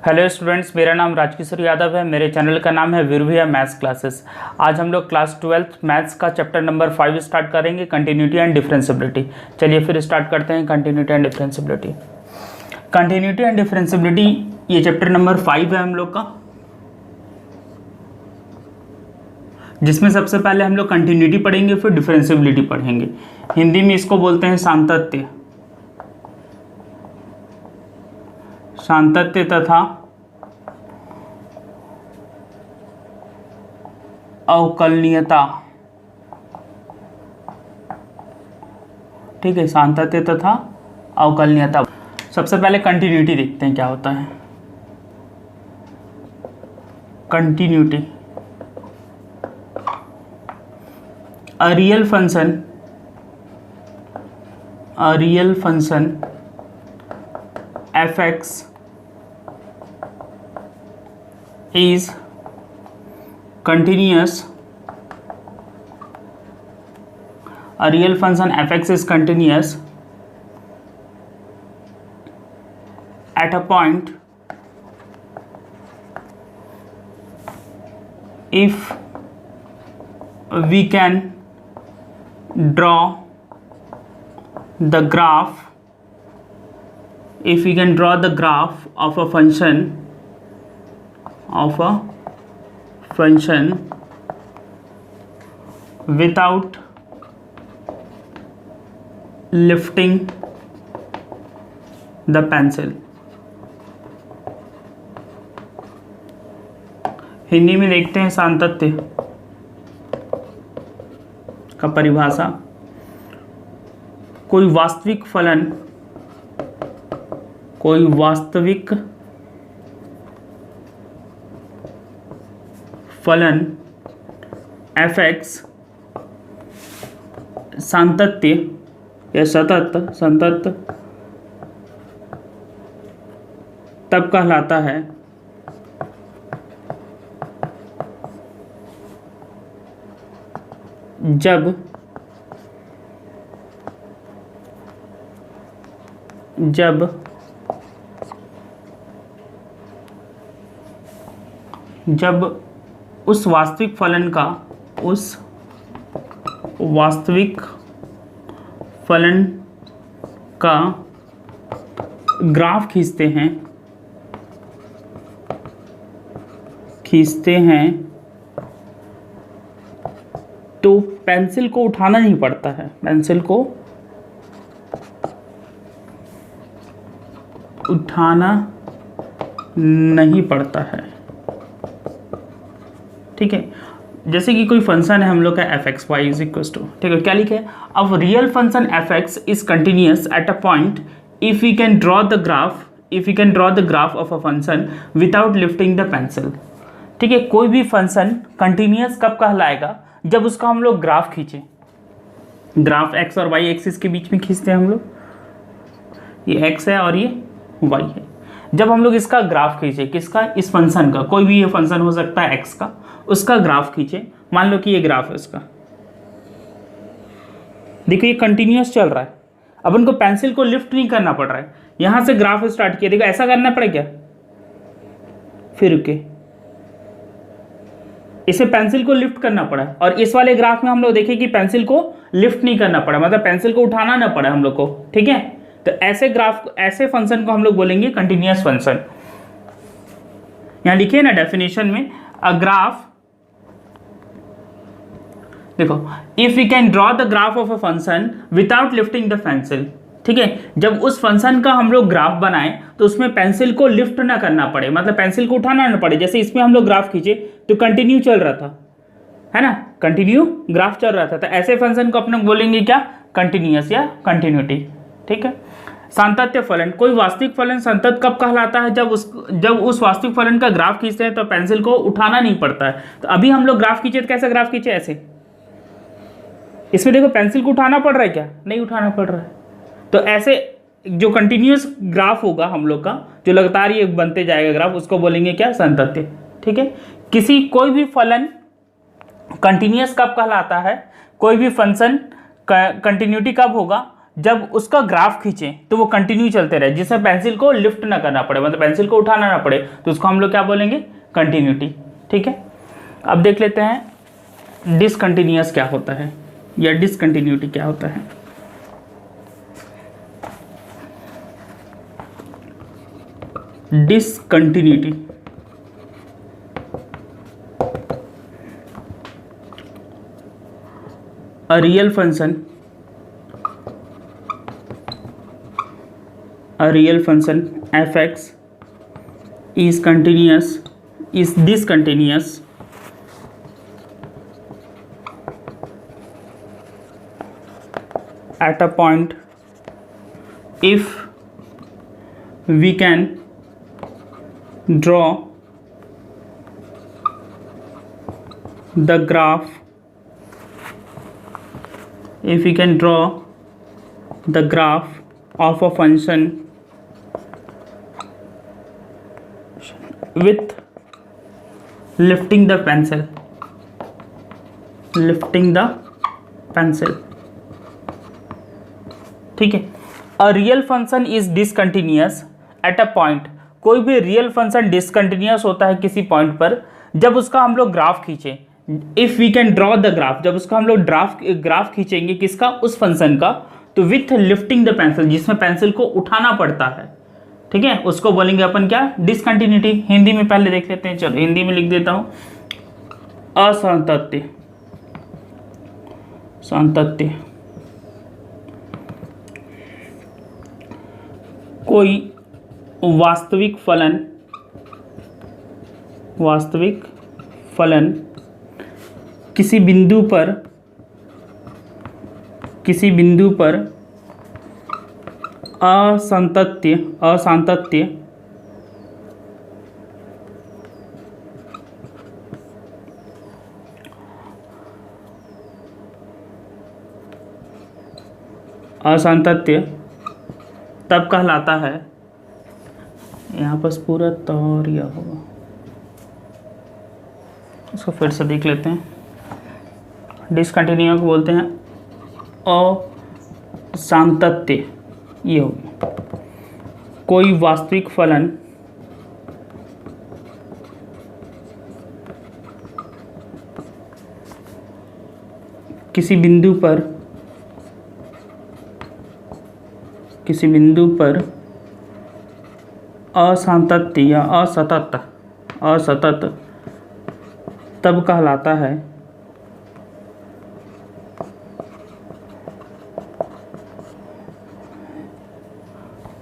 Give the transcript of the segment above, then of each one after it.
Hello students, मेरा नाम राजकिशोर यादव है। मेरे चैनल का नाम है वीरभैया मैथ्स क्लासेस। आज हम लोग क्लास 12th मैथ्स का चैप्टर नंबर 5 स्टार्ट करेंगे, कंटिन्यूटी एंड डिफरेंशिएबिलिटी। चलिए फिर स्टार्ट करते हैं continuity and differentiability. Continuity and differentiability ये चैप्टर नंबर 5 है हम लोग का, जिसमें सबसे पहले हम लोग कंटिन्यूटी पढ़ेंगे, फिर डिफरेंशिएबिलिटी पढ़ेंगे। हिंदी में इसको बोलते हैं सातत्य, सातत्य तथा अवकलनीयता। ठीक है, सातत्य तथा अवकलनीयता। सबसे पहले कंटिन्यूटी देखते हैं क्या होता है। Continuity, a real function fx is continuous. A real function fx is continuous at a point if we can draw the graph of a function without lifting the pencil। Hindi में देखते हैं सातत्य का परिभाषा। कोई वास्तविक फलन fx सातत्य या सतत तब कहलाता है जब उस वास्तविक फलन का ग्राफ खींचते हैं तो पेंसिल को उठाना नहीं पड़ता है, पेंसिल को उठाना नहीं पड़ता है। ठीक है, जैसे कि कोई फंक्शन है हम लोग का fx y is equal to, ठीक है, क्या लिखे है, अब real function fx is continuous at a point if we can draw the graph of a function without lifting the pencil. ठीक है, कोई भी फंक्शन कंटिन्यूअस कब कहलाएगा, जब उसका हम लोग ग्राफ खींचे। ग्राफ x और y एक्सिस के बीच में खींचते हैं हम लोग, ये x है और ये y है। जब हम लोग इसका ग्राफ खींचे, किसका, इस फंक्शन का, कोई भी ये फंक्शन हो सकता है x का, उसका ग्राफ खींचे। मान लो कि ये ग्राफ है इसका, देखो ये कंटिन्यूअस चल रहा है। अब उनको पेंसिल को लिफ्ट नहीं करना पड़ रहा है, यहां से ग्राफ स्टार्ट किया, देखो ऐसा करना पड़ेगा क्या, फिर रुके, इसे पेंसिल को लिफ्ट करना पड़ा। और इस वाले ग्राफ में हम लोग देखें कि पेंसिल को लिफ्ट नहीं करना पड़ा, मतलब पेंसिल को उठाना ना पड़ा हम लोग को। ठीक है, तो ऐसे फंक्शन को हम लोग बोलेंगे कंटिन्यूअस फंक्शन। यहां लिखिए ना डेफिनेशन में, अ ग्राफ, देखो, if we can draw the graph of a function without lifting the pencil. ठीक है, जब उस फंक्शन का हम लोग ग्राफ बनाएं तो उसमें पेंसिल को लिफ्ट ना करना पड़े, मतलब पेंसिल को उठाना ना पड़े। जैसे इसमें हम लोग ग्राफ खींचे तो कंटिन्यू चल रहा था, है ना, कंटिन्यू ग्राफ चल रहा था, तो ऐसे फंक्शन को अपने बोलेंगे क्या, कंटिन्यूअस या कंटिन्यूटी। ठीक है, सातत्य फलन, कोई वास्तविक फलन संतत कब कहलाता है, जब उस वास्तविक फलन का ग्राफ खींचते हैं तो पेंसिल को उठाना नहीं पड़ता है। तो अभी हम लोग ग्राफ खींचे तो कैसे ग्राफ खींचे, ऐसे। इसमें देखो पेंसिल को उठाना पड़ रहा है क्या, नहीं उठाना पड़ रहा है। तो ऐसे जो कंटिन्यूअस ग्राफ होगा हम लोग का, जो लगातार ये बनते जाएगा ग्राफ, उसको बोलेंगे क्या, संतत्य। ठीक है, कोई भी फलन कंटिन्यूअस कब कहलाता है, कोई भी फंक्शन कंटिन्यूटी कब होगा, जब उसका ग्राफ खींचे तो वो कंटिन्यू चलते रहे, जिसमें पेंसिल को लिफ्ट ना करना पड़े, मतलब पेंसिल को उठाना ना पड़े, तो उसको हम लोग क्या बोलेंगे, कंटिन्यूटी। ठीक है, अब देख लेते हैं डिसकंटिन्यूअस क्या होता है या डिसकंटिन्यूटी क्या होता है। Discontinuity a real function fx is discontinuous at a point if we can draw the graph of a function with lifting the pencil ठीक है। A real function is discontinuous eight a point, कोई भी real function discontinuous होता है किसी point पर जब उसका हम लोग ग्राफ खींचे। If we can draw the graph, जब उसका हम लोग ग्राफ खींचेंगे किसका, उस फंक्शन का, तो विथ लिफ्टिंग द पेंसिल, जिसमें पेंसिल को उठाना पड़ता है। ठीक है, उसको बोलेंगे अपन क्या, डिसकंटिन्यूटी। हिंदी में पहले देख लेते हैं, चलो हिंदी में लिख देता हूं, असातत्य। कोई वास्तविक फलन किसी बिंदु पर असांतत्य तब कहलाता है, यहाँ पर पूरा तौरिया होगा, इसको फिर से देख लेते हैं। डिसकंटिन्यूअस को बोलते हैं असांतत्य। ये हो गया, कोई वास्तविक फलन किसी बिंदु पर असांतत्य या असतत तब कहलाता है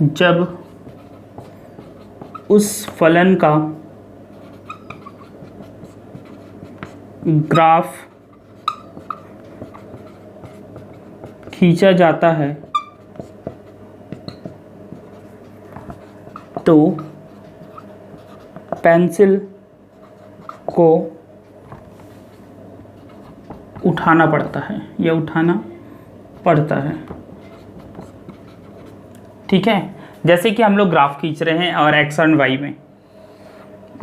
जब उस फलन का ग्राफ खींचा जाता है तो पेंसिल को उठाना पड़ता है। ठीक है, जैसे कि हम लोग ग्राफ खींच रहे हैं और एक्स और वाई में,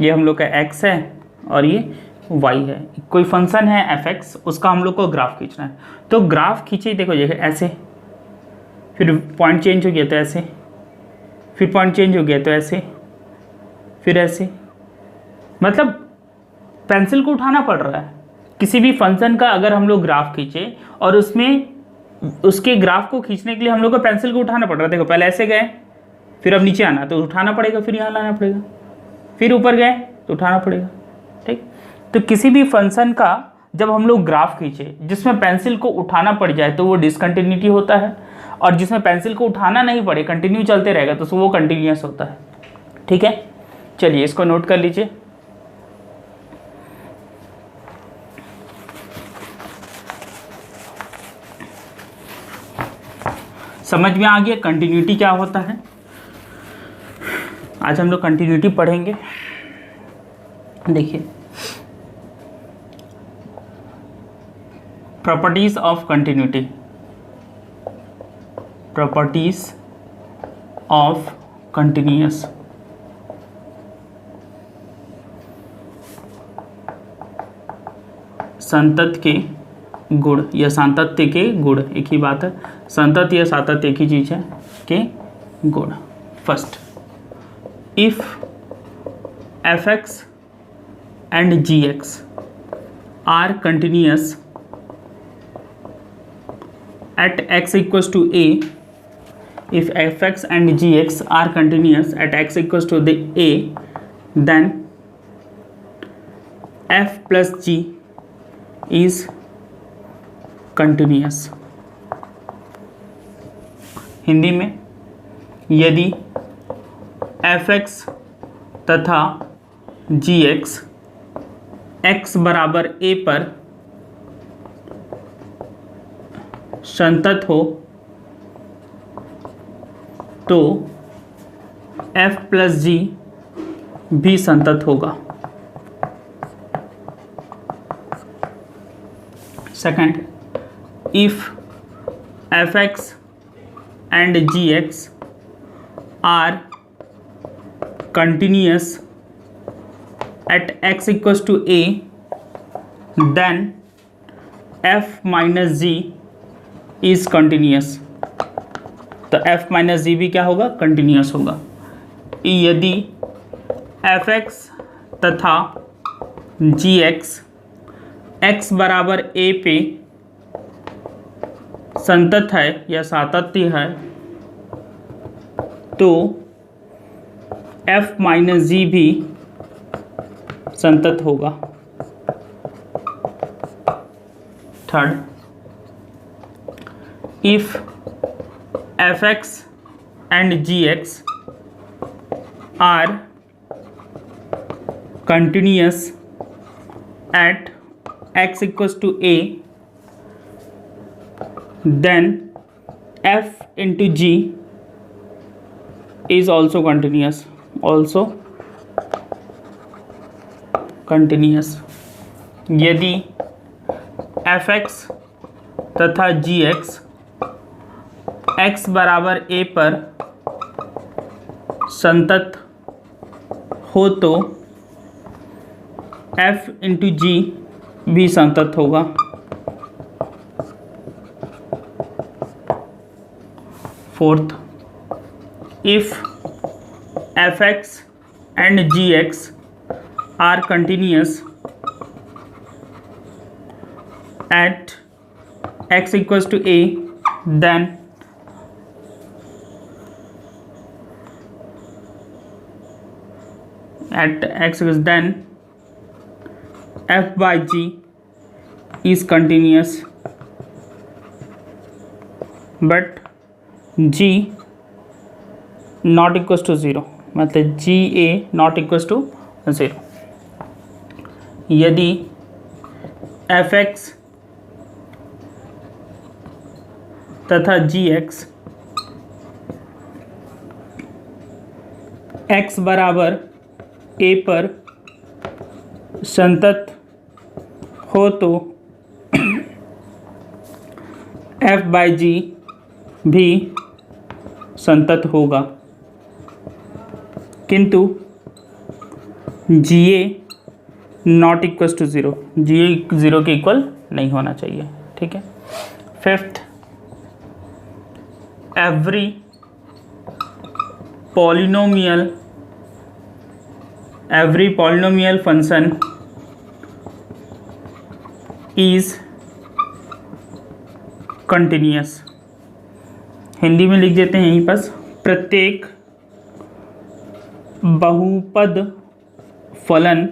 ये हम लोग का एक्स है और ये वाई है, कोई फंक्शन है एफ एक्स, उसका हम लोग को ग्राफ खींचना है। तो ग्राफ खींचे, देखो ये ऐसे, फिर पॉइंट चेंज हो गया तो ऐसे, फिर पॉइंट चेंज हो गया तो ऐसे, फिर ऐसे, मतलब पेंसिल को उठाना पड़ रहा है। किसी भी फंक्शन का अगर हम लोग ग्राफ खींचे और उसमें उसके ग्राफ को खींचने के लिए हम लोग को पेंसिल को उठाना पड़ रहा है। देखो पहले ऐसे गए, फिर अब नीचे आना तो उठाना पड़ेगा, फिर यहाँ लाना पड़ेगा, फिर ऊपर गए तो उठाना पड़ेगा। ठीक, तो किसी भी फंक्शन का जब हम लोग ग्राफ खींचे जिसमें पेंसिल को उठाना पड़ जाए तो वो डिसकंटिन्यूटी होता है, और जिसमें पेंसिल को उठाना नहीं पड़े, कंटिन्यू चलते रहेगा, तो वो कंटिन्यूअस होता है। ठीक है, चलिए इसको नोट कर लीजिए। समझ में आ गया कंटिन्यूटी क्या होता है। आज हम लोग कंटिन्यूटी पढ़ेंगे। देखिए, properties of continuity, properties of continuous. संतत के गुण या सातत्य के गुण, एक ही बात है, संतत या सातत एक ही चीज़ है कि गुण। First, if f x and g x are continuous at x equals to a, if fx and gx are continuous at x equals to the a, then f plus g is continuous। Hindi में, यदि fx तथा gx x बराबर a पर संतत हो तो f plus जी भी संतत होगा। Second, if f x and g x are continuous at x equals to a, then f minus g is continuous. तो f माइनस जी भी क्या होगा? कंटिन्यूअस होगा। यदि एफ एक्स तथा जी एक्स एक्स बराबर a पे संतत है या सातत्य है तो f माइनस जी भी संतत होगा। Third, if fx and gx are continuous at x equals to a, then f into g is also continuous, यदि fx तथा gx x बराबर a पर संतत हो तो f इंटू जी भी संतत होगा। Fourth, if f x and g x are continuous at x equals to a, then at x is then f by g is continuous but g not equals to 0, मतलब g a not equals to 0। यदि f x तथा g x x बराबर a पर संतत हो तो f by जी भी संतत होगा, किंतु जी ए नॉट इक्वल्स टू 0, जी ए 0 के इक्वल नहीं होना चाहिए। ठीक है। Fifth, every polynomial function is continuous। Hindi में लिख देते हैं यहीं पर, प्रत्येक बहुपद फलन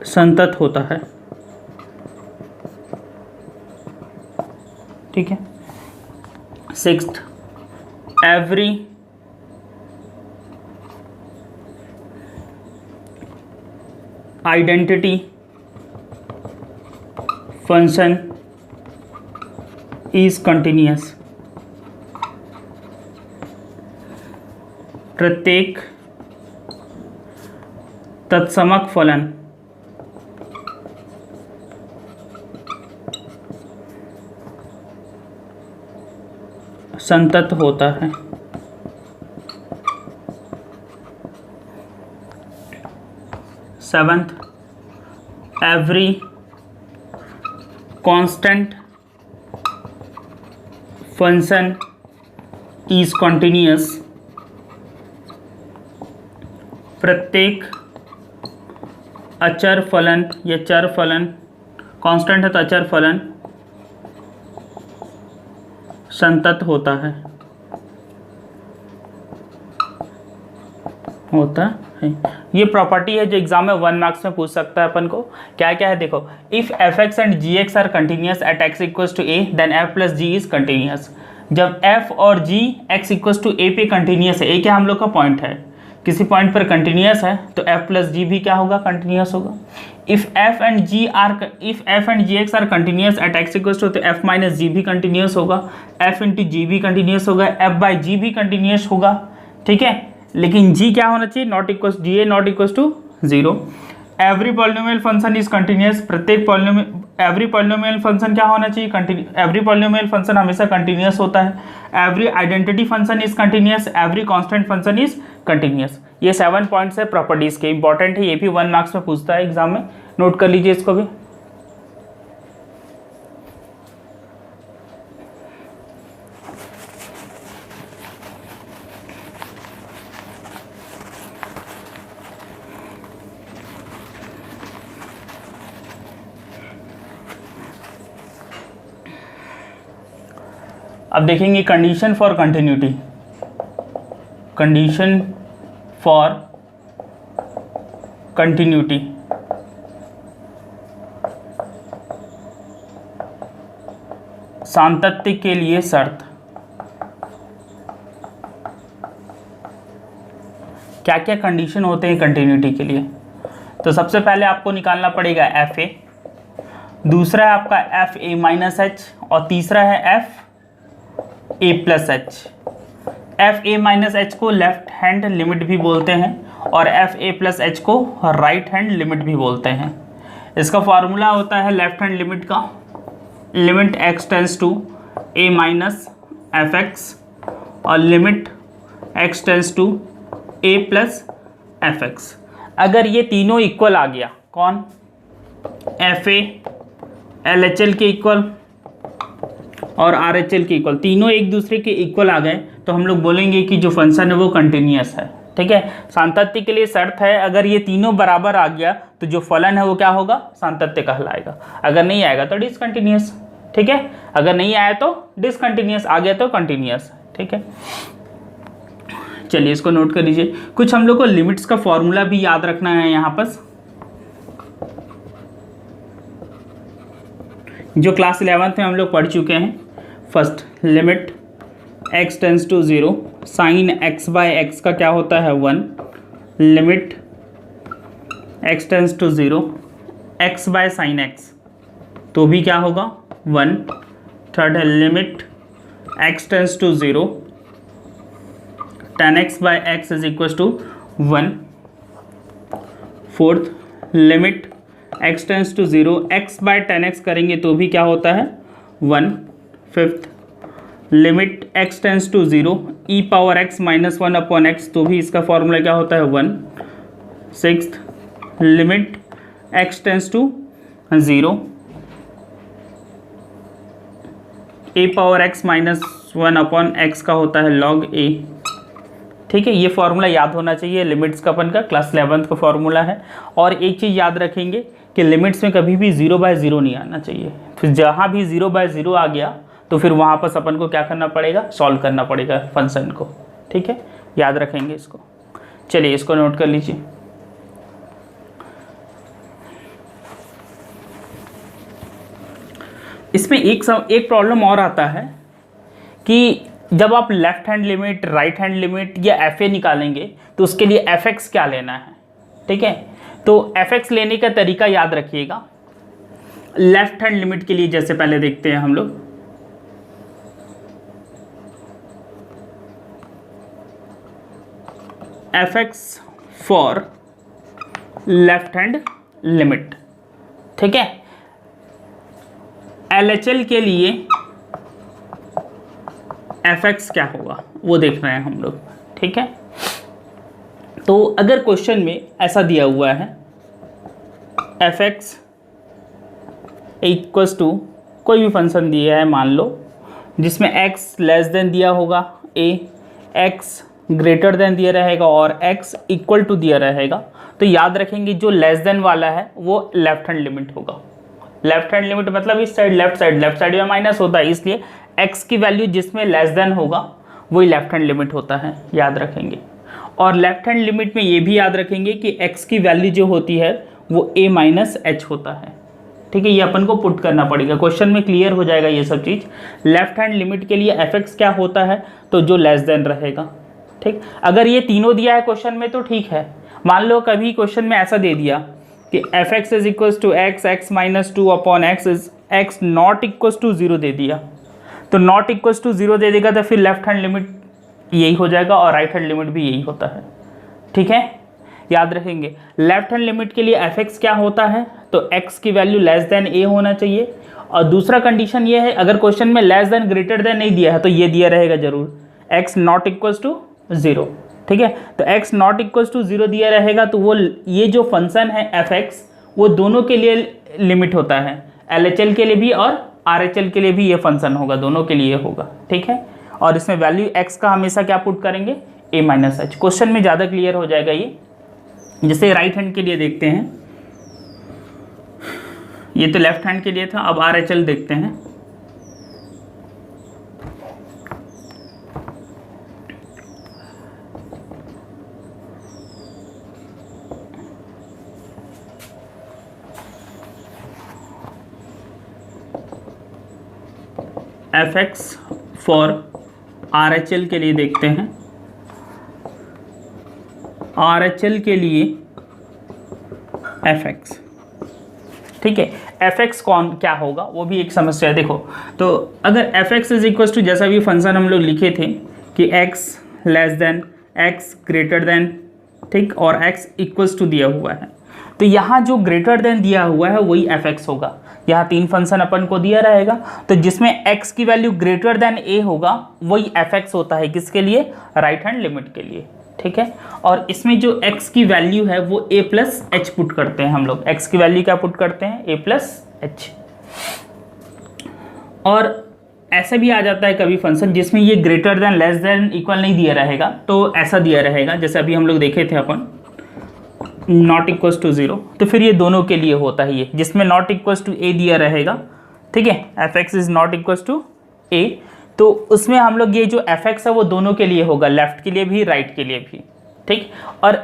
संतत होता है। ठीक है। Sixth, every identity function is continuous. प्रत्येक तत्समक फलन संतत होता है। Seventh, every constant function is continuous, प्रत्येक अचर फलन या चर फलन, कांस्टेंट है तो अचर फलन संतत होता है ये प्रॉपर्टी है जो एग्जाम में 1 मार्क्स में पूछ सकता है अपन को। क्या क्या है देखो, if f x and g x are continuous at x equals to a then f plus g is continuous. जब एफ और g x equals to a पे कंटिन्यूस है, ए क्या हम लोग का पॉइंट है, किसी पॉइंट पर कंटिन्यूस है तो एफ प्लस जी भी क्या होगा, कंटिन्यूस होगा। If f and g x are continuous at x equals to, तो एफ माइनस जी भी कंटिन्यूस होगा, एफ इंटू जी भी कंटिन्यूस होगा, एफ बाई जी भी कंटिन्यूस होगा, ठीक है। लेकिन जी क्या होना चाहिए, not equals ji A not equals to 0। Every polynomial function is continuous, प्रत्येक एवरी पॉलिनोमियल फंक्शन क्या होना चाहिए, एवरी पॉलिनोमियल फंक्शन हमेशा कंटिन्यूस होता है। Every identity function is continuous, every constant function is continuous. ये 7 पॉइंट्स है प्रॉपर्टीज के, इंपॉर्टेंट है, ये भी 1 मार्क्स में पूछता है एग्जाम में, नोट कर लीजिए इसको भी। अब देखेंगे condition for continuity, condition for continuity. सातत्य के लिए शर्त, क्या क्या कंडीशन होते हैं कंटिन्यूटी के लिए। तो सबसे पहले आपको निकालना पड़ेगा एफ ए, दूसरा है आपका एफ ए माइनस एच, और तीसरा है F A plus H. F A minus H को लेफ्ट हैंड लिमिट भी बोलते हैं और एफ ए प्लस एच को राइट हैंड लिमिट भी बोलते हैं। इसका फॉर्मूला होता है लेफ्ट हैंड लिमिट का, limit X tends to A minus F X और limit X tends to A plus F X. अगर ये तीनों इक्वल आ गया, कौन, F A L H L के इक्वल और आर एच एल के इक्वल, तीनों एक दूसरे के इक्वल आ गए, तो हम लोग बोलेंगे कि जो फंक्शन है वो कंटिन्यूअस है, ठीक है। सातत्य के लिए शर्त है, अगर ये तीनों बराबर आ गया तो जो फलन है वो क्या होगा, सातत्य कहलाएगा, अगर नहीं आएगा तो डिसकंटिन्यूअस, ठीक है। अगर नहीं आया तो डिसकंटिन्यूअस, आ गया तो कंटिन्यूअस, ठीक है। चलिए इसको नोट कर लीजिए। कुछ हम लोग को लिमिट्स का फॉर्मूला भी याद रखना है यहाँ पर, जो क्लास 11th में हम लोग पढ़ चुके हैं। First, limit x tends to 0, sine x by x का क्या होता है 1, limit x tends to 0 x by sine x तो भी क्या होगा 1। थर्ड है limit x tends to 0 tan x by x is equal to 1। Fourth, limit x tends to 0 x by tan x करेंगे तो भी क्या होता है 1। Fifth, limit x tends to 0 e power x minus 1 upon x तो भी इसका formula क्या होता है 1। Sixth, limit x tends to 0 a power x minus 1 upon x का होता है log a, ठीक है। ये फॉर्मूला याद होना चाहिए, लिमिट्स का अपन का क्लास 11th का फॉर्मूला है। और एक चीज़ याद रखेंगे कि लिमिट्स में कभी भी 0/0 नहीं आना चाहिए, फिर जहाँ भी 0/0 आ गया तो फिर वहाँ पर अपन को क्या करना पड़ेगा, सॉल्व करना पड़ेगा फंक्शन को, ठीक है, याद रखेंगे इसको। चलिए इसको नोट कर लीजिए। इसमें एक प्रॉब्लम और आता है कि जब आप left hand limit, right hand limit या एफ ए निकालेंगे तो उसके लिए एफ एक्स क्या लेना है, ठीक है। तो एफ एक्स लेने का तरीका याद रखिएगा। लेफ्ट हैंड लिमिट के लिए जैसे पहले देखते हैं हम लोग, F x for left hand limit, ठीक है। एल एच एल के लिए एफ एक्स क्या होगा वो देख रहे हैं हम लोग, ठीक है। तो अगर क्वेश्चन में ऐसा दिया हुआ है एफ एक्स इक्वल्स टू कोई भी फंक्शन दिया है मान लो जिसमें x लेस देन दिया होगा a, x ग्रेटर देन दिया रहेगा और x इक्वल टू दिया रहेगा, तो याद रखेंगे जो लेस देन वाला है वो लेफ्ट हैंड लिमिट होगा। लेफ्ट हैंड लिमिट मतलब इस साइड लेफ्ट साइड में माइनस होता है, इसलिए x की वैल्यू जिसमें लेस देन होगा वही लेफ्ट हैंड लिमिट होता है, याद रखेंगे। और लेफ्ट हैंड लिमिट में ये भी याद रखेंगे कि x की वैल्यू जो होती है वो a माइनस एच होता है, ठीक है। ये अपन को पुट करना पड़ेगा, क्वेश्चन में क्लियर हो जाएगा ये सब चीज़। लेफ्ट हैंड लिमिट के लिए fx क्या होता है, तो जो लेस देन रहेगा, ठीक। अगर ये तीनों दिया है क्वेश्चन में तो ठीक है। मान लो कभी क्वेश्चन में ऐसा दे दिया कि fx is equal to x minus 2 upon x is x not equal to 0 दे दिया, तो नॉट इक्वल टू 0 दे देगा तो फिर लेफ्ट हैंड लिमिट यही हो जाएगा और राइट हैंड लिमिट भी यही होता है, ठीक है। याद रखेंगे लेफ्ट हैंड लिमिट के लिए fx क्या होता है, तो x की वैल्यू लेस देन a होना चाहिए। और दूसरा कंडीशन ये है अगर क्वेश्चन में लेस देन ग्रेटर देन नहीं दिया है तो ये दिया रहेगा जरूर x नॉट इक्वल टू 0, ठीक है। तो x नॉट इक्वल टू 0 दिया रहेगा तो वो ये जो फंक्शन है fx वो दोनों के लिए लिमिट होता है, LHL के लिए भी और RHL के लिए भी ये फंक्शन होगा, दोनों के लिए होगा, ठीक है। और इसमें वैल्यू x का हमेशा क्या पुट करेंगे, a माइनस एच। क्वेश्चन में ज़्यादा क्लियर हो जाएगा ये। जैसे राइट हैंड के लिए देखते हैं, ये तो लेफ्ट हैंड के लिए था, अब RHL देखते हैं। fx फॉर RHL के लिए देखते हैं। RHL के लिए fx, ठीक है। fx कौन क्या होगा वो भी एक समस्या है। देखो तो अगर fx इज इक्वल टू जैसा भी फंक्शन हम लोग लिखे थे कि x less than x greater than, ठीक, और x इक्वल्स टू दिया हुआ है, तो यहाँ जो ग्रेटर देन दिया हुआ है वही fx होगा। यहाँ तीन फंक्शन अपन को दिया रहेगा तो जिसमें x की वैल्यू ग्रेटर देन a होगा वही fx होता है, किसके लिए, राइट हैंड लिमिट के लिए, ठीक है। और इसमें जो x की वैल्यू है वो a प्लस एच पुट करते हैं हम लोग। x की वैल्यू क्या पुट करते हैं, a प्लस एच। और ऐसा भी आ जाता है कभी फंक्शन जिसमें ये greater than less than equal नहीं दिया रहेगा, तो ऐसा दिया रहेगा जैसे अभी हम लोग देखे थे अपन नॉट इक्वल्स टू 0, तो फिर ये दोनों के लिए होता है ये, जिसमें नॉट इक्वल्स टू a दिया रहेगा, ठीक है, fx is not equals to a, तो उसमें हम लोग ये जो fx है वो दोनों के लिए होगा, लेफ्ट के लिए भी राइट के लिए भी, ठीक। और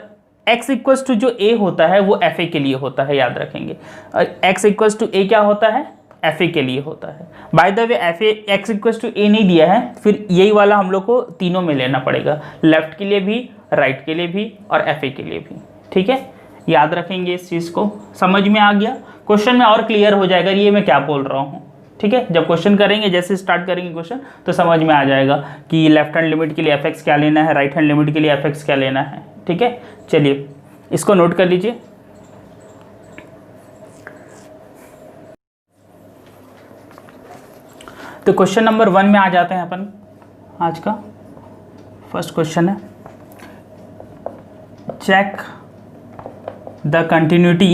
x इक्वल्स टू जो a होता है वो fa के लिए होता है, याद रखेंगे। और x इक्वल्स टू a क्या होता है, fa के लिए होता है। By the way fa x equals to a नहीं दिया है, फिर यही वाला हम लोग को तीनों में लेना पड़ेगा, लेफ्ट के लिए भी, राइट के लिए भी और fa के लिए भी, ठीक है। याद रखेंगे इस चीज़ को, समझ में आ गया। क्वेश्चन में और क्लियर हो जाएगा ये मैं क्या बोल रहा हूँ, ठीक है। जब क्वेश्चन करेंगे, जैसे स्टार्ट करेंगे क्वेश्चन, तो समझ में आ जाएगा कि लेफ्ट हैंड लिमिट के लिए fx क्या लेना है, राइट हैंड लिमिट के लिए fx क्या लेना है, ठीक है। चलिए इसको नोट कर लीजिए। तो क्वेश्चन नंबर 1 में आ जाते हैं अपन। आज का फर्स्ट क्वेश्चन है, check the continuity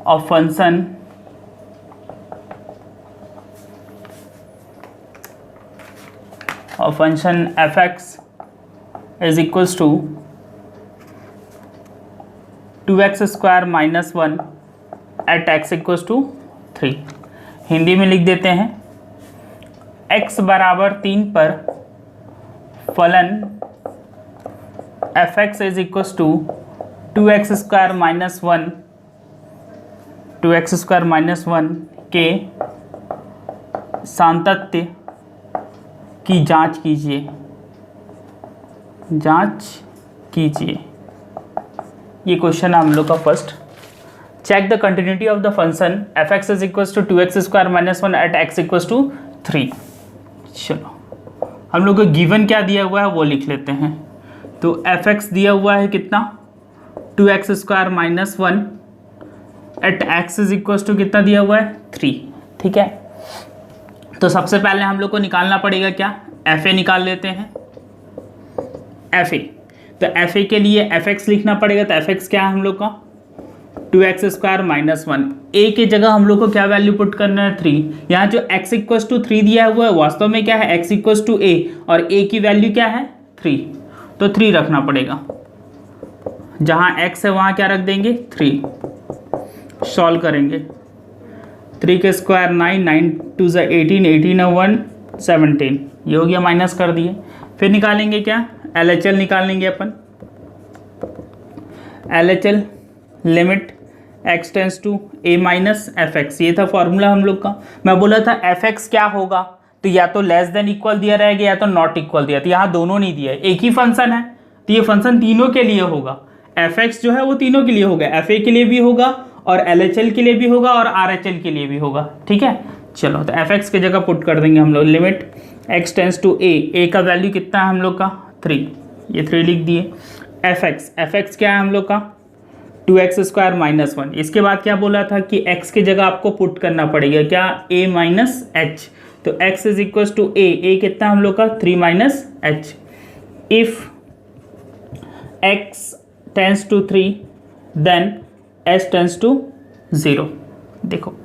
of function fx is equals to 2x square minus 1 at x equals to 3। Hindi में लिख देते हैं, x बराबर 3 पर फलन fx is equals to 2x square minus 1 के सातत्य की जांच कीजिए। ये क्वेश्चन है हम लोग का first. Check the continuity of the function fx is equals to 2x square minus 1 at x equals to 3। चलो हम लोग को गिवन क्या दिया हुआ है वो लिख लेते हैं। तो fx दिया हुआ है कितना, 2x square minus 1 at x is equals to कितना दिया हुआ है, 3, ठीक है। तो सबसे पहले हम लोग को निकालना पड़ेगा क्या, fa निकाल लेते हैं। fa तो एफ ए के लिए एफ एक्स लिखना पड़ेगा। तो एफ एक्स क्या है हम लोग का 2x स्क्वायर माइनस 1। ए के जगह हम लोग को क्या वैल्यू पुट करना है 3। यहाँ जो x इक्वस टू 3 दिया हुआ है वास्तव में क्या है x इक्वस टू a और a की वैल्यू क्या है 3, तो 3 रखना पड़ेगा। जहाँ x है वहाँ क्या रख देंगे 3। सॉल्व करेंगे 3 के स्क्वायर 9, 9 2 ज़ा 18, 18 1 17, ये हो गया माइनस कर दिए। फिर निकालेंगे क्या LHL निकालेंगे अपन। LHL limit x tends to a minus F x, ये था फॉर्मूला हम लोग का। मैं बोला था एफ एक्स क्या होगा, तो या तो लेस देन इक्वल दिया रहेगा या तो नॉट इक्वल दिया, तो यहाँ दोनों नहीं दिया है, एक ही फंक्शन है तो ये फंक्शन तीनों के लिए होगा। एफ एक्स जो है वो तीनों के लिए होगा, एफ ए के लिए भी होगा और एल एच एल के लिए भी होगा और आर एच एल के लिए भी होगा। ठीक है, चलो तो एफ एक्स की जगह पुट कर देंगे हम लोग limit x tends to a का वैल्यू कितना है हम लोग का 3, ये 3 लिख दिए। एफ एक्स क्या है हम लोग का 2x स्क्वायर माइनस 1। इसके बाद क्या बोला था कि x की जगह आपको पुट करना पड़ेगा क्या a माइनस एच, तो x is equal to a कितना हम लोग का 3 minus h. If x tends to 3 then s tends to 0। देखो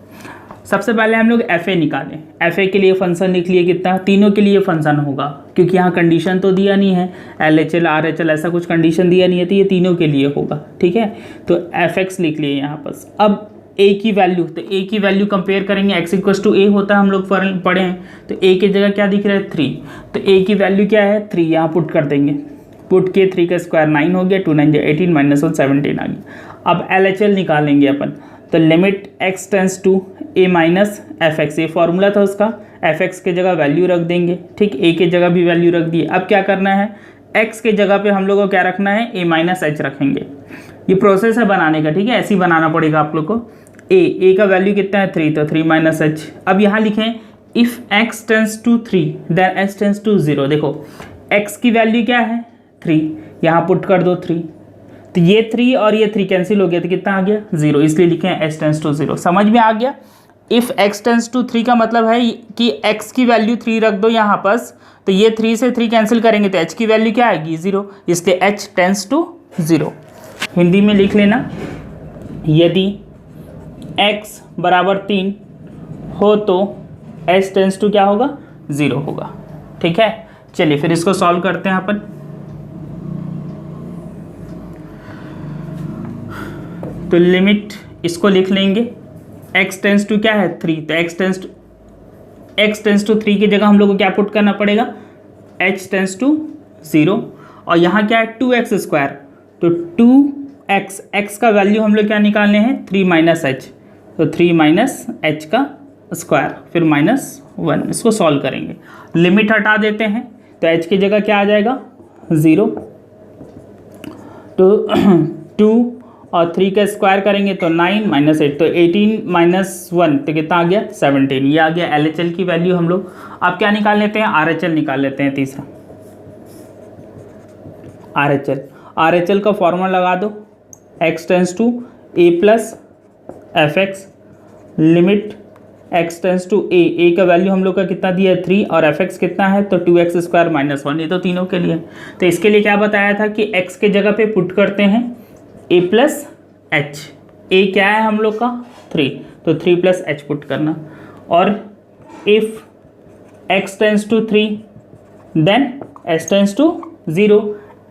सबसे पहले हम लोग एफ ए निकालें। एफ ए के लिए फंक्शन लिख लिए कितना, तीनों के लिए फंक्शन होगा क्योंकि यहाँ कंडीशन तो दिया नहीं है L H L R H L ऐसा कुछ कंडीशन दिया नहीं है, तो ये तीनों के लिए होगा। ठीक है, तो एफ एक्स लिख लिए यहाँ पर। अब ए की वैल्यू, तो ए की वैल्यू कंपेयर करेंगे x इक्वल टू ए होता है हम लोग पढ़े हैं, तो ए की जगह क्या दिख रहा है 3, तो ए की वैल्यू क्या है 3, यहाँ पुट कर देंगे। पुट किए 3 का स्क्वायर 9 हो गया, 2 9 18 माइनस 1 17 आ गया। अब एल एच एल निकालेंगे अपन, तो limit x tends to a minus F x, ये फॉर्मूला था उसका, एफ एक्स के जगह वैल्यू रख देंगे। ठीक, a के जगह भी वैल्यू रख दिए। अब क्या करना है x के जगह पे हम लोग को क्या रखना है a माइनस एच रखेंगे। ये प्रोसेस है बनाने का, ठीक है, ऐसे ही बनाना पड़ेगा आप लोग को। a का वैल्यू कितना है 3, तो 3 माइनस एच। अब यहाँ लिखें if x tends to 3 then s tends to 0। देखो x की वैल्यू क्या है 3, यहाँ पुट कर दो 3, तो ये 3 और ये 3 कैंसिल हो गया, तो कितना आ गया 0, इसलिए लिखे हैं s टेंस टू 0। समझ में आ गया। इफ़ x टेंस टू 3 का मतलब है कि x की वैल्यू 3 रख दो यहाँ पास, तो ये 3 से 3 कैंसिल करेंगे तो h की वैल्यू क्या आएगी 0, इसलिए h टेंस टू 0। हिंदी में लिख लेना, यदि x बराबर 3 हो तो s टेंस टू क्या होगा 0 होगा। ठीक है, चलिए फिर इसको सॉल्व करते हैं अपन। तो लिमिट इसको लिख लेंगे x टेंस टू क्या है 3, तो x टेंस टू 3 की जगह हम लोग को क्या पुट करना पड़ेगा h टेंस टू 0, और यहाँ क्या है 2x स्क्वायर, तो 2x का वैल्यू हम लोग क्या निकालने हैं 3 माइनस एच, तो 3 माइनस एच का स्क्वायर फिर माइनस 1। इसको सॉल्व करेंगे, लिमिट हटा देते हैं तो h की जगह क्या आ जाएगा 0, तो 2 और 3 का स्क्वायर करेंगे तो 9 माइनस 8, तो 18 माइनस 1, तो कितना आ गया 17, ये आ गया एल एच एल की वैल्यू हम लोग। अब क्या निकाल लेते हैं आर एच एल निकाल लेते हैं तीसरा। आर एच एल का फॉर्मूला लगा दो, x tends to a plus F x, limit x tends to a का वैल्यू हम लोग का कितना दिया है 3 और एफ एक्स कितना है तो 2x स्क्वायर माइनस 1, ये तो तीनों के लिए। तो इसके लिए क्या बताया था कि x के जगह पे पुट करते हैं a प्लस एच, a क्या है हम लोग का 3, तो 3 प्लस एच पुट करना, और if x tends to 3 then s tends to 0।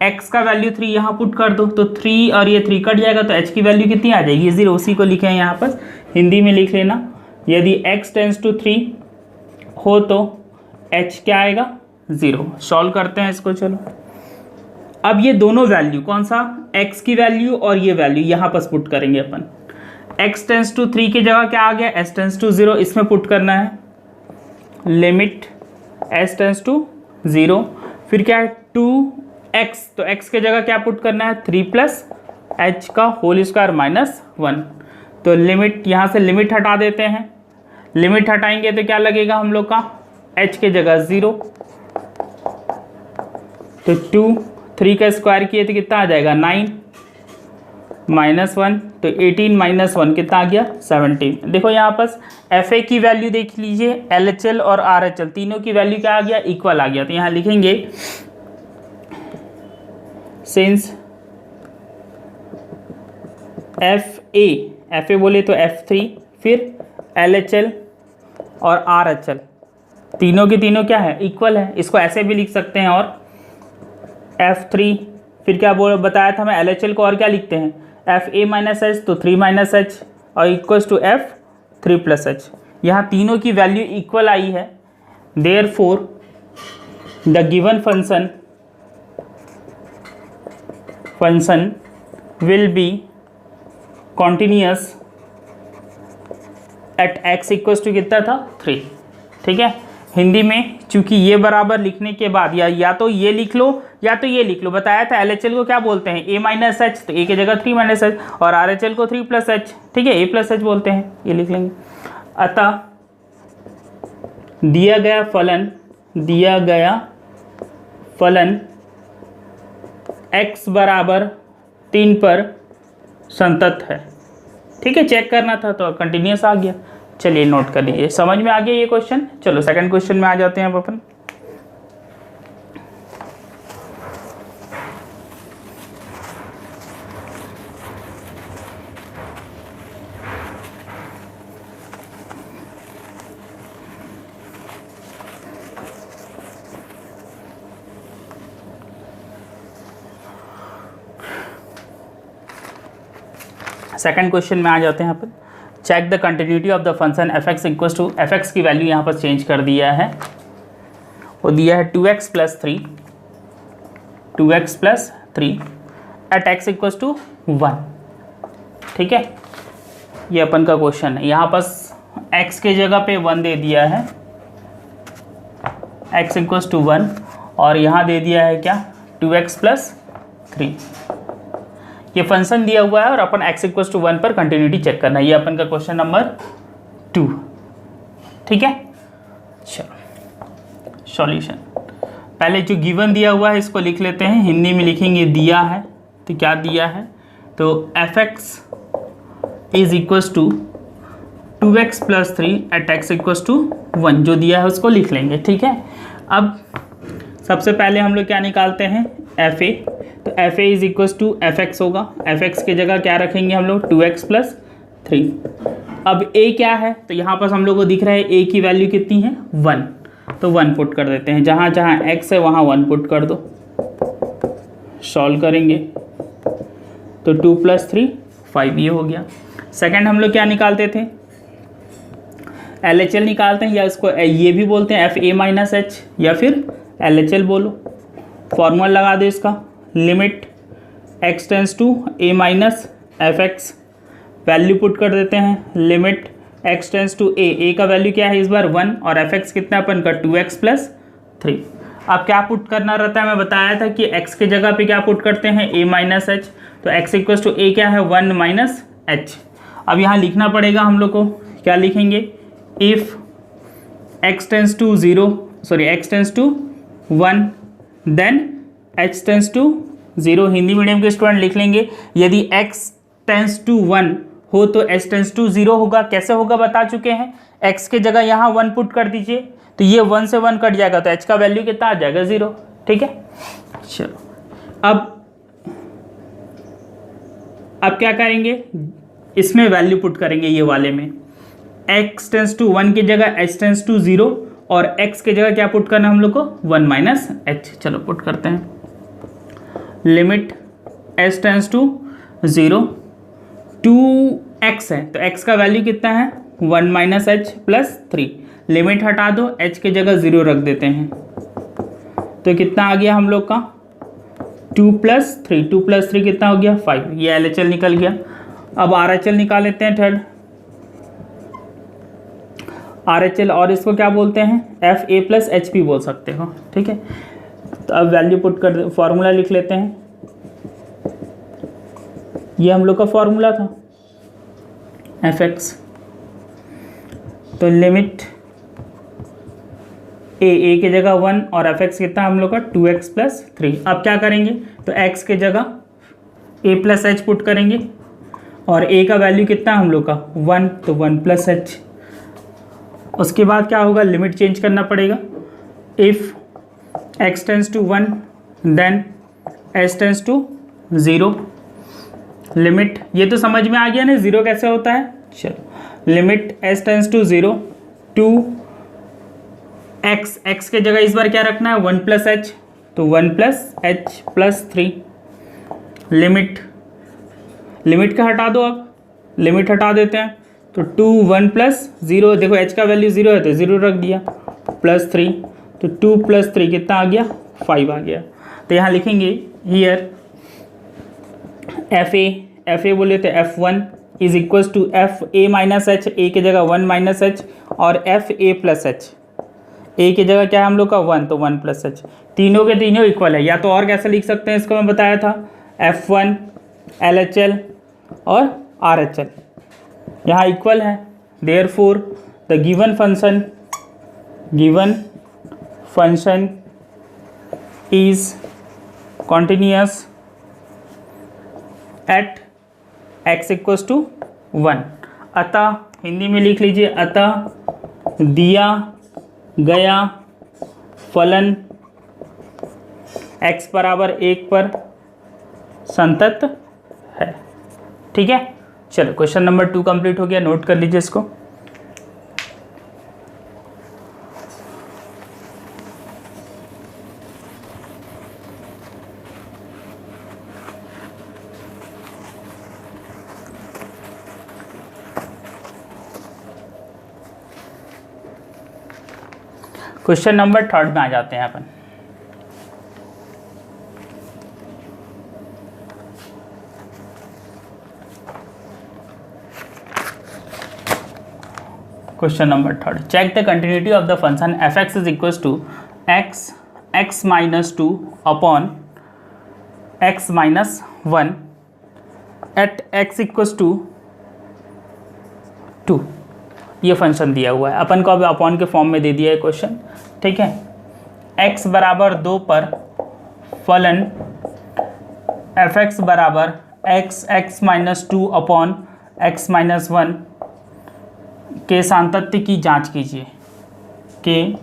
x का वैल्यू 3 यहाँ पुट कर दो, तो 3 और ये 3 कट जाएगा तो h की वैल्यू कितनी आ जाएगी 0, उसी को लिखे हैं यहाँ पर। हिंदी में लिख लेना, यदि x टेंस टू 3 हो तो h क्या आएगा 0। सॉल्व करते हैं इसको, चलो। अब ये दोनों वैल्यू कौन सा x की वैल्यू और ये वैल्यू यहाँ पर पुट करेंगे अपन। x टेंस टू 3 की जगह क्या आ गया s टेंस टू 0, इसमें पुट करना है लिमिट s टेंस टू 0, फिर क्या है 2x, तो x के जगह क्या पुट करना है 3 प्लस एच का होल स्क्वायर माइनस 1, तो लिमिट यहाँ से लिमिट हटा देते हैं, लिमिट हटाएंगे तो क्या लगेगा हम लोग का h के जगह 0, तो 2 3 का स्क्वायर किए तो कितना आ जाएगा 9 माइनस 1, तो 18 माइनस 1 कितना आ गया 17। देखो यहाँ पर एफ ए की वैल्यू देख लीजिए, एल एच एल और आर एच एल तीनों की वैल्यू क्या आ गया इक्वल आ गया, तो यहाँ लिखेंगे सिंस एफ ए बोले तो F3, फिर LHL और RHL तीनों के तीनों क्या है, इक्वल है। इसको ऐसे भी लिख सकते हैं, और F3 फिर क्या बताया था मैं, LHL को और क्या लिखते हैं, Fa माइनस एच, तो 3 माइनस एच और equals to F3 plus h. यहाँ तीनों की वैल्यू इक्वल आई है, therefore the given function will be continuous at x equals to कितना था, 3। ठीक है, हिंदी में चूंकि ये बराबर लिखने के बाद या तो ये लिख लो या तो ये लिख लो। बताया था LHL को क्या बोलते हैं, a माइनस एच, तो a की जगह 3 माइनस एच, और RHL को 3 प्लस एच। ठीक है, a प्लस एच बोलते हैं, ये लिख लेंगे। अतः दिया गया फलन x बराबर 3 पर संतत है। ठीक है, चेक करना था तो कंटिन्यूस आ गया। चलिए नोट कर लीजिए, समझ में आ गया ये क्वेश्चन। चलो सेकंड क्वेश्चन में आ जाते हैं अब अपन। सेकंड क्वेश्चन में आ जाते हैं अपन। Check the continuity of the function F X equals to, F x की वैल्यू यहाँ पर चेंज कर दिया है, वो दिया है 2x plus 3 at x equals to 1। ठीक है, ये अपन का क्वेश्चन है। यहाँ पर x के जगह पे 1 दे दिया है, x इक्वल्स टू 1, और यहाँ दे दिया है क्या, 2x प्लस 3। ये फंक्शन दिया हुआ है और अपन x इक्वल्स टू 1 पर कंटिन्यूटी चेक करना है। ये अपन का क्वेश्चन नंबर 2। ठीक है, चलो सॉल्यूशन। पहले जो गिवन दिया हुआ है इसको लिख लेते हैं, हिंदी में लिखेंगे दिया है, तो क्या दिया है, तो f x is equals to 2x plus 3 at x equals to 1, जो दिया है उसको लिख लेंगे। ठीक है, अब सबसे पहले हम लोग क्या निकालते हैं, एफ ए, तो f a is equals to F x होगा। एफ एक्स की जगह क्या रखेंगे हम लोग, 2x प्लस 3। अब ए क्या है, तो यहाँ पर हम लोग को दिख रहा है ए की वैल्यू कितनी है, 1, तो 1 पुट कर देते हैं। जहाँ जहाँ x है वहाँ 1 पुट कर दो, सॉल्व करेंगे तो 2 प्लस 3 5, ये हो गया। सेकंड हम लोग क्या निकालते थे, LHL निकालते हैं, या इसको ये भी बोलते हैं FA माइनस एच, या फिर LHL बोलो। फॉर्मूला लगा दो इसका, limit x tends to a minus F x, value put कर देते हैं, limit x tends to a का वैल्यू क्या है इस बार 1, और एफ एक्स कितना अपन का 2x प्लस 3। अब क्या पुट करना रहता है, मैं बताया था कि x के जगह पे क्या पुट करते हैं, a माइनस एच, तो x इक्वल्स टू a क्या है 1 माइनस एच। अब यहाँ लिखना पड़ेगा हम लोग को, क्या लिखेंगे, if x tends to 1 then h tends to 0। Hindi medium के स्टूडेंट लिख लेंगे, यदि x टेंस टू 1 हो तो h टेंस टू 0 होगा। कैसे होगा बता चुके हैं, x के जगह यहाँ 1 पुट कर दीजिए, तो ये 1 से 1 कट जाएगा, तो h का वैल्यू कितना आ जाएगा, 0। ठीक है, चलो अब क्या करेंगे, इसमें वैल्यू पुट करेंगे, ये वाले में x टेंस टू 1 की जगह h टेंस टू 0, और x के जगह क्या पुट करना हम लोग को, 1 माइनस एच। चलो पुट करते हैं, limit h tends to 0, 2x है तो x का वैल्यू कितना है, 1 माइनस एच प्लस 3। लिमिट हटा दो, h के जगह 0 रख देते हैं, तो कितना आ गया हम लोग का, 2 प्लस 3 कितना हो गया, 5। ये LHL निकल गया। अब RHL निकाल लेते हैं, थर्ड RHL, और इसको क्या बोलते हैं, FA प्लस HP बोल सकते हो। ठीक है, तो अब वैल्यू पुट कर, फॉर्मूला लिख लेते हैं, ये हम लोग का फॉर्मूला था fx, तो लिमिट a की जगह 1 और fx कितना हम लोग का 2x प्लस 3। अब क्या करेंगे, तो x के जगह a प्लस एच पुट करेंगे, और a का वैल्यू कितना हम लोग का 1, तो 1 प्लस एच। उसके बाद क्या होगा, लिमिट चेंज करना पड़ेगा, if x tends to 1 then h tends to 0, limit, ये तो समझ में आ गया ना जीरो कैसे होता है। चलो limit h tends to 0 to x, x के जगह इस बार क्या रखना है 1 प्लस एच, तो 1 plus H plus 3, limit, limit का हटा दो, अब लिमिट हटा देते हैं तो 2 1 प्लस 0, देखो एच का वैल्यू 0 है तो 0 रख दिया, प्लस 3, तो 2 प्लस 3 कितना आ गया 5 आ गया। तो यहाँ लिखेंगे हियर एफ ए बोले तो F1 is equals to F A minus H, A की जगह 1 माइनस एच, और F A plus H, A की जगह क्या है हम लोग का 1, तो 1 प्लस एच, तीनों के तीनों इक्वल है। या तो और कैसे लिख सकते हैं इसको, मैं बताया था F1 LHL और RHL यहाँ इक्वल है, therefore the given function is continuous at x equals to 1। अतः हिंदी में लिख लीजिए, अतः दिया गया फलन x बराबर 1 पर संतत है। ठीक है, चलो क्वेश्चन नंबर 2 कंप्लीट हो गया, नोट कर लीजिए इसको। क्वेश्चन नंबर 3 में आ जाते हैं अपन। Question number 3, check the continuity of the function F x is equals to x minus 2 upon x minus 1 at x equals to 2। ये फंक्शन दिया हुआ है, अपन को अभी अपॉन के फॉर्म में दे दिया है क्वेश्चन। ठीक है, x बराबर 2 पर फलन एफ एक्स बराबर x minus 2 upon x minus 1 के सातत्य की जांच कीजिए, के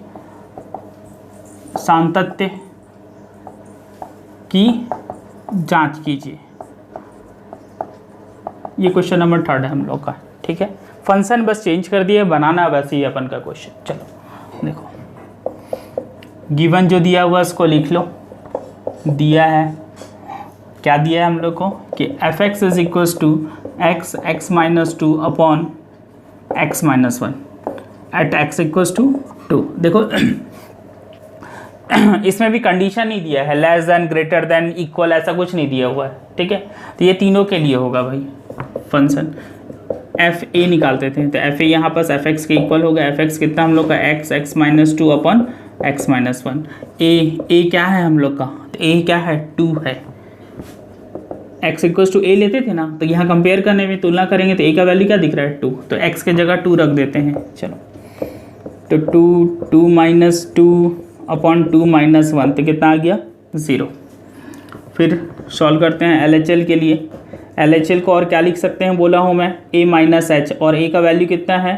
सातत्य की जांच कीजिए। ये क्वेश्चन नंबर 3 है हम लोग का। ठीक है, फंक्शन बस चेंज कर दिए, बनाना वैसे ही अपन का क्वेश्चन। चलो देखो, गिवन जो दिया हुआ उसको लिख लो। दिया है, क्या दिया है हम लोग को कि f x is equals to x minus 2 upon x minus 1 at x equals to 2। देखो इसमें भी कंडीशन नहीं दिया है, less than, greater than, equal, ऐसा कुछ नहीं दिया हुआ है। ठीक है, तो ये तीनों के लिए होगा भाई फंक्शन। एफ ए निकालते थे तो एफ ए यहाँ पास एफ एक्स के इक्वल होगा। एफ एक्स कितना हम लोग का x minus 2 upon x minus 1। ए क्या है हम लोग का, तो ए क्या है 2 है। एक्स इक्वल्स टू ए लेते थे ना, तो यहाँ कंपेयर करने में तुलना करेंगे तो ए का वैल्यू क्या दिख रहा है 2, तो एक्स के जगह 2 रख देते हैं। चलो तो 2 माइनस 2 अपॉन 2 माइनस 1, तो कितना आ गया 0। फिर सॉल्व करते हैं LHL के लिए। LHL को और क्या लिख सकते हैं बोला हूँ मैं, a माइनस एच, और a का वैल्यू कितना है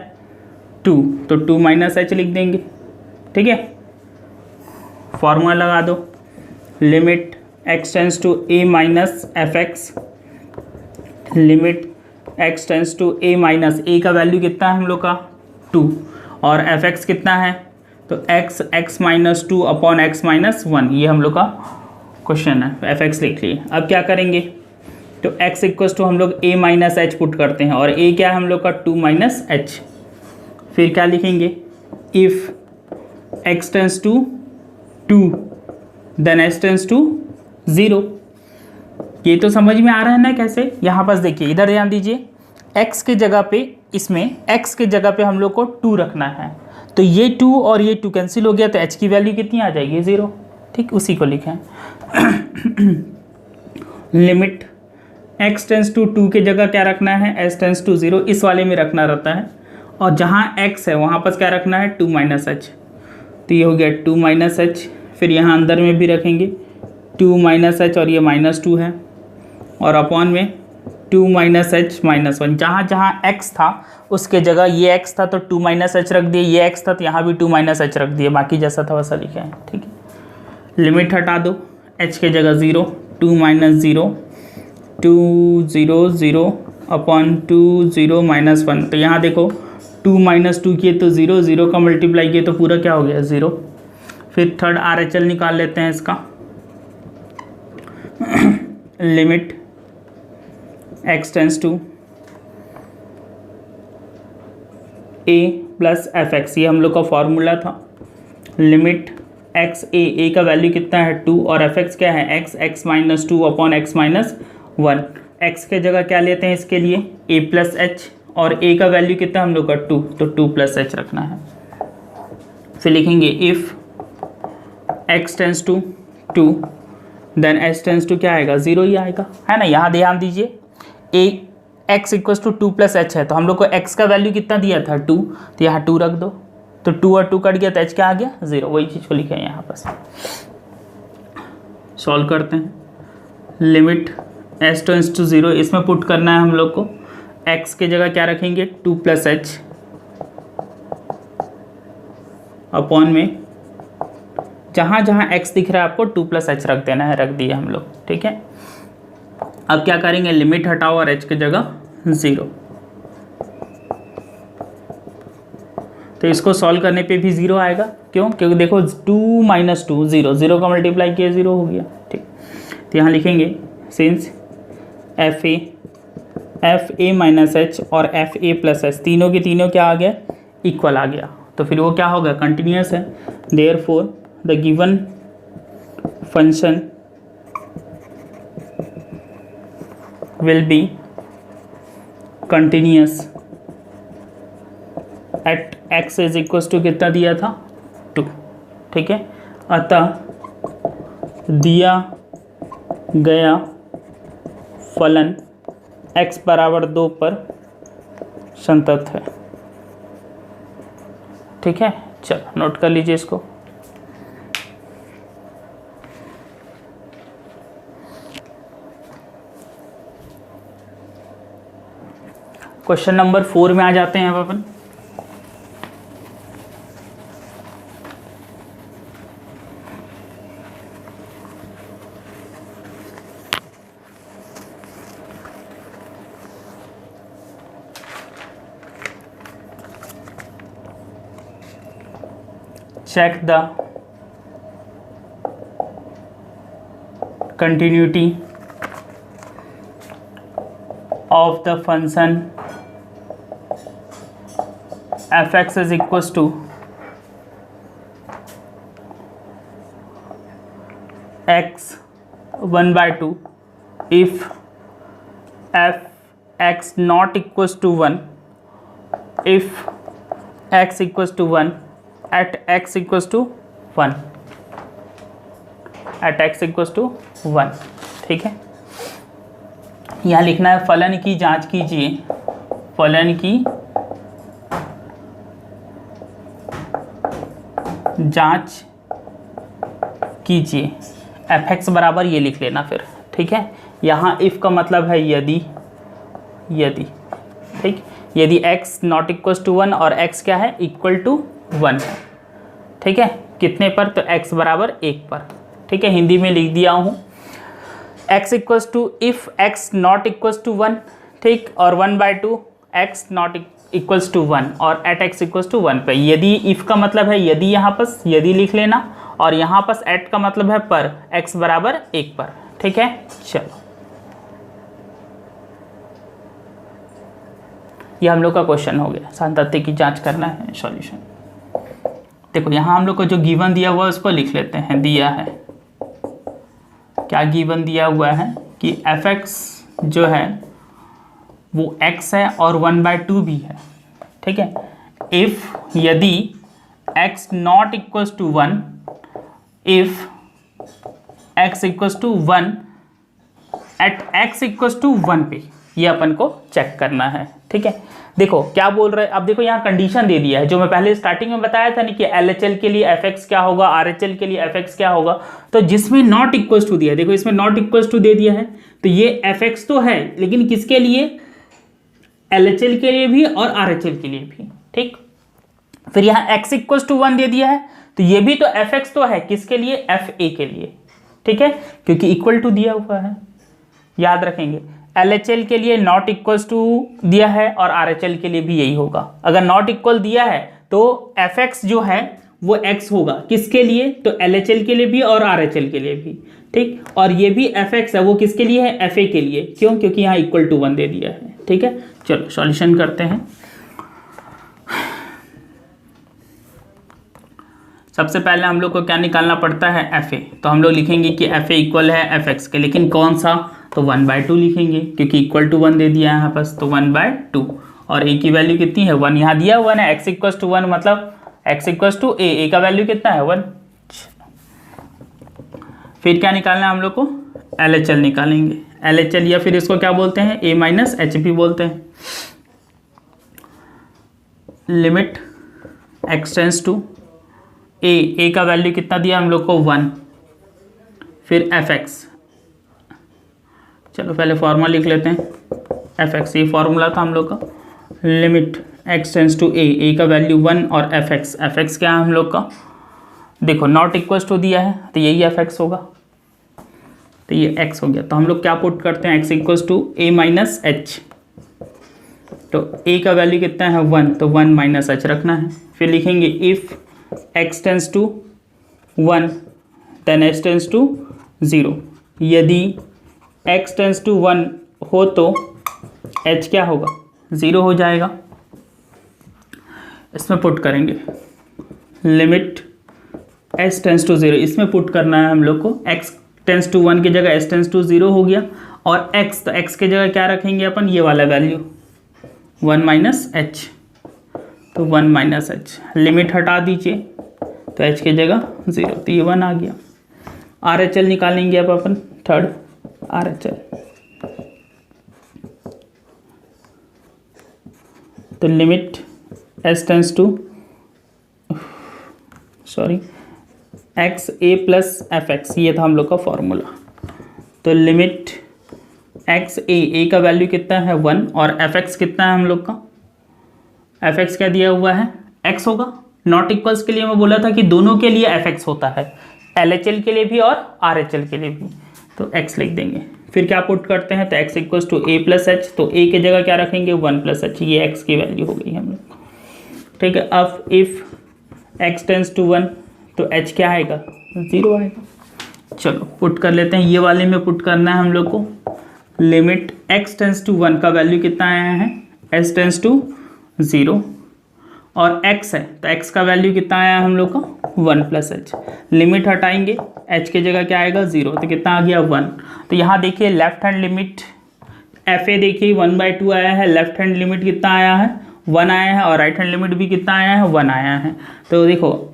2, तो 2 माइनस एच लिख देंगे। ठीक है, फॉर्मूला लगा दो, limit x tends to a minus F x, limit x tends to a minus, a का वैल्यू कितना है हम लोग का 2, और एफ एक्स कितना है तो x minus 2 upon x minus 1। ये हम लोग का क्वेश्चन है, एफ एक्स लिख लिए। अब क्या करेंगे, तो x इक्वल्स टू हम लोग a माइनस एच पुट करते हैं, और a क्या है हम लोग का 2 माइनस एच। फिर क्या लिखेंगे, if x tends to 2 then h tends to 0। ये तो समझ में आ रहा है ना कैसे। यहाँ पास देखिए, इधर ध्यान दीजिए, x के जगह पे, इसमें x के जगह पे हम लोग को 2 रखना है, तो ये 2 और ये 2 कैंसिल हो गया, तो h की वैल्यू कितनी आ जाएगी 0। ठीक, उसी को लिखें। लिमिट x टेंस टू 2 के जगह क्या रखना है, h टेंस टू 0, इस वाले में रखना रहता है, और जहाँ x है वहाँ पर क्या रखना है 2 माइनस एच, तो ये हो गया 2 माइनस एच। फिर यहाँ अंदर में भी रखेंगे 2 माइनस एच, और ये माइनस 2 है, और अपॉन में 2 माइनस एच माइनस 1। जहाँ जहाँ x था उसके जगह ये x था तो 2 माइनस एच रख दिए, ये x था तो यहाँ भी 2 माइनस एच रख दिए, बाकी जैसा था वैसा लिखा है। ठीक है, लिमिट हटा दो, h के जगह 0, 2 माइनस 0, 2 0 0 अपॉन 2 0 माइनस 1। तो यहाँ देखो 2 माइनस 2 किए तो 0, 0 का मल्टीप्लाई किए तो पूरा क्या हो गया 0। फिर थर्ड RHL निकाल लेते हैं इसका। Limit x tends to a plus fx, ये हम लोग का फॉर्मूला था। लिमिट x a का वैल्यू कितना है 2 और fx क्या है x minus 2 upon x minus 1। x के जगह क्या लेते हैं इसके लिए a प्लस एच, और a का वैल्यू कितना है हम लोग का 2, तो 2 प्लस एच रखना है। फिर लिखेंगे if x tends to 2 then h tends to क्या आएगा 0 ही आएगा, है ना। यहाँ ध्यान दीजिए x equal to 2 plus h है, तो हम लोग को x का वैल्यू कितना दिया था 2, तो यहाँ 2 रख दो, तो 2 और 2 कट गया तो h क्या आ गया 0। वही चीज़ को लिखे हैं यहाँ पर। सॉल्व करते हैं। लिमिट h टेंस टू 0, इसमें पुट करना है हम लोग को। x के जगह क्या रखेंगे 2 प्लस एच अपॉन में जहाँ जहाँ x दिख रहा है आपको 2 प्लस एच रख देना है, रख दिया हम लोग, ठीक है। अब क्या करेंगे लिमिट हटाओ और h की जगह 0, तो इसको सॉल्व करने पे भी 0 आएगा। क्यों? क्योंकि देखो 2 माइनस 2 0, 0 का मल्टीप्लाई किया 0 हो गया, ठीक। तो यहाँ लिखेंगे since F A minus H और एफ ए प्लस एच तीनों के तीनों क्या आ गया इक्वल आ गया, तो फिर वो क्या होगा कंटिन्यूस है। Therefore the given function will be continuous at x is equal to कितना दिया था 2, ठीक है। अतः दिया गया फलन x बराबर 2 पर संतत है, ठीक है। चलो नोट कर लीजिए इसको। क्वेश्चन नंबर 4 में आ जाते हैं अब अपन। check the continuity of the function fx is equals to x 1 by 2 if fx not equals to 1, if x equals to 1 at x equals to 1, at x equals to 1, ठीक है। यहाँ लिखना है फलन की जांच कीजिए, फलन की जांच कीजिए। fx बराबर ये लिख लेना फिर, ठीक है। यहाँ इफ़ का मतलब है यदि, ठीक, यदि x नॉट इक्वल टू 1 और x क्या है इक्वल टू 1 है, ठीक है। कितने पर? तो x बराबर 1 पर, ठीक है। हिंदी में लिख दिया हूँ x equals to if x not equals to 1, ठीक, और 1 by 2 x not equals to 1 और एट x इक्वल्स टू 1 पे। यदि इफ़ का मतलब है यदि, यहाँ पर यदि लिख लेना, और यहाँ पर एट का मतलब है पर, x बराबर 1 पर, ठीक है। चलो ये हम लोग का क्वेश्चन हो गया। सांतत्य की जांच करना है, सॉल्यूशन। देखो यहाँ हम लोग को जो गिवन दिया हुआ है उसको लिख लेते हैं। दिया है क्या? गिवन दिया हुआ है कि fx जो है वो x है और 1 by 2 भी है, ठीक है। इफ़ यदि x not equals to 1, if x equals to 1 at x equals to 1 पे, ये अपन को चेक करना है, ठीक है। देखो क्या बोल रहे हैं, अब देखो यहाँ कंडीशन दे दिया है जो मैं पहले स्टार्टिंग में बताया था नहीं कि LHL के लिए fx क्या होगा, RHL के लिए fx क्या होगा। तो जिसमें नॉट इक्वल्स टू दिया, देखो इसमें नॉट इक्वल्स टू दे दिया है, तो ये fx तो है लेकिन किसके लिए? LHL के लिए भी और RHL के लिए भी, ठीक। फिर यहाँ x इक्वल्स टू 1 दे दिया है, तो ये भी तो fx तो है किसके लिए? FA के लिए, ठीक है, क्योंकि इक्वल टू दिया हुआ है, याद रखेंगे। LHL के लिए नॉट इक्वल टू दिया है और RHL के लिए भी यही होगा। अगर नॉट इक्वल दिया है तो fx जो है वो x होगा, किसके लिए, तो LHL के लिए भी और RHL के लिए भी, ठीक। और ये भी fx है, वो किसके लिए है, fa के लिए, क्यों, क्योंकि यहाँ इक्वल टू 1 दे दिया है, ठीक है। चलो सॉल्यूशन करते हैं। सबसे पहले हम लोग को क्या निकालना पड़ता है, fa। तो हम लोग लिखेंगे कि fa इक्वल है fx के, लेकिन कौन सा, तो 1/2 लिखेंगे, क्योंकि इक्वल टू 1 दे दिया है यहाँ पास, तो 1/2। और a की वैल्यू कितनी है, 1 यहाँ दिया हुआ है, x इक्वल टू 1 मतलब x इक्वल टू a का वैल्यू कितना है, 1। फिर क्या निकालना है हम लोग को, LHL निकालेंगे। LHL या फिर इसको क्या बोलते हैं, a माइनस एच भी बोलते हैं। Limit x tends to a का वैल्यू कितना दिया हम लोग को, 1। फिर fx, चलो पहले फॉर्मूला लिख लेते हैं, fx ये फॉर्मूला था हम लोग का। Limit x tends to a का वैल्यू 1 और fx क्या है हम लोग का, देखो नॉट इक्वल्स टू दिया है तो यही fx होगा, तो ये x हो गया। तो हम लोग क्या पुट करते हैं, x equals to a minus h, तो a का वैल्यू कितना है, 1, तो 1 माइनस एच रखना है। फिर लिखेंगे if x tends to 1 then h tends to 0, यदि x टेंस टू 1 हो तो h क्या होगा, 0 हो जाएगा। इसमें पुट करेंगे लिमिट s टेंस टू 0, इसमें पुट करना है हम लोग को, x टेंस टू 1 की जगह s टेंस टू 0 हो गया, और x, तो x की जगह क्या रखेंगे अपन, ये वाला वैल्यू 1 माइनस एच, तो 1 माइनस एच। लिमिट हटा दीजिए तो h की जगह 0, तो ये 1 आ गया। RHL निकालेंगे अब अपन, थर्ड RHL, तो limit s tends to x a plus fx, ये था हम लोग का फॉर्मूला। तो लिमिट x a का वैल्यू कितना है, 1, और fx कितना है हम लोग का, fx क्या दिया हुआ है, x होगा। नॉट इक्वल्स के लिए मैं बोला था कि दोनों के लिए fx होता है, LHL के लिए भी और RHL के लिए भी, तो x लिख देंगे। फिर क्या पुट करते हैं, तो x equals to a plus h, तो a की जगह क्या रखेंगे, 1 प्लस एच, ये x की वैल्यू हो गई हम लोग, ठीक है। अब इफ़ x टेंस टू 1 तो h क्या आएगा, 0 आएगा। चलो पुट कर लेते हैं, ये वाले में पुट करना है हम लोग को। लिमिट x टेंस टू 1 का वैल्यू कितना आया है, s टेंस टू 0, और x है तो x का वैल्यू कितना आया हम लोग का, 1 प्लस एच। लिमिट हटाएंगे, h की जगह क्या आएगा, 0, तो कितना आ गया, 1। तो यहाँ देखिए लेफ्ट हैंड लिमिट fa देखिए 1/2 आया है, लेफ्ट हैंड लिमिट कितना आया है, 1 आया है, और राइट हैंड लिमिट भी कितना आया है, 1 आया है। तो देखो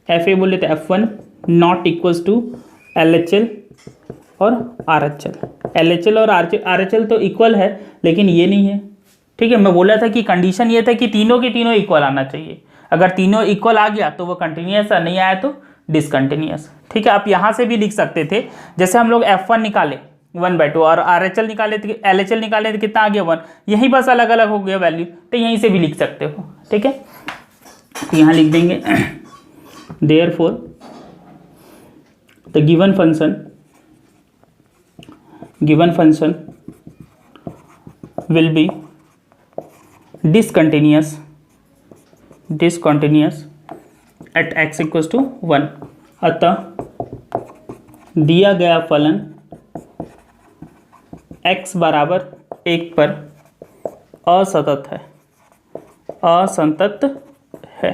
fa बोले तो f1 not equals to LHL और RHL। LHL और RHL तो इक्वल है, लेकिन ये नहीं है, ठीक है। मैं बोला था कि कंडीशन ये था कि तीनों के तीनों इक्वल आना चाहिए, अगर तीनों इक्वल आ गया तो वो कंटिन्यूस है, नहीं आया तो डिसकंटिन्यूस, ठीक है। आप यहाँ से भी लिख सकते थे, जैसे हम लोग f1 निकाले 1/2 और RHL निकाले तो LHL निकाले तो कितना आ गया, 1, यही बस अलग अलग हो गया वैल्यू, तो यहीं से भी लिख सकते हो, ठीक है। तो यहाँ लिख देंगे therefore the given function will be discontinuous at x equals to 1, अतः दिया गया फलन x बराबर 1 पर असंतत है।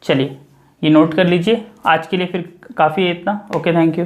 चलिए ये नोट कर लीजिए, आज के लिए फिर काफ़ी है इतना। Okay, thank you.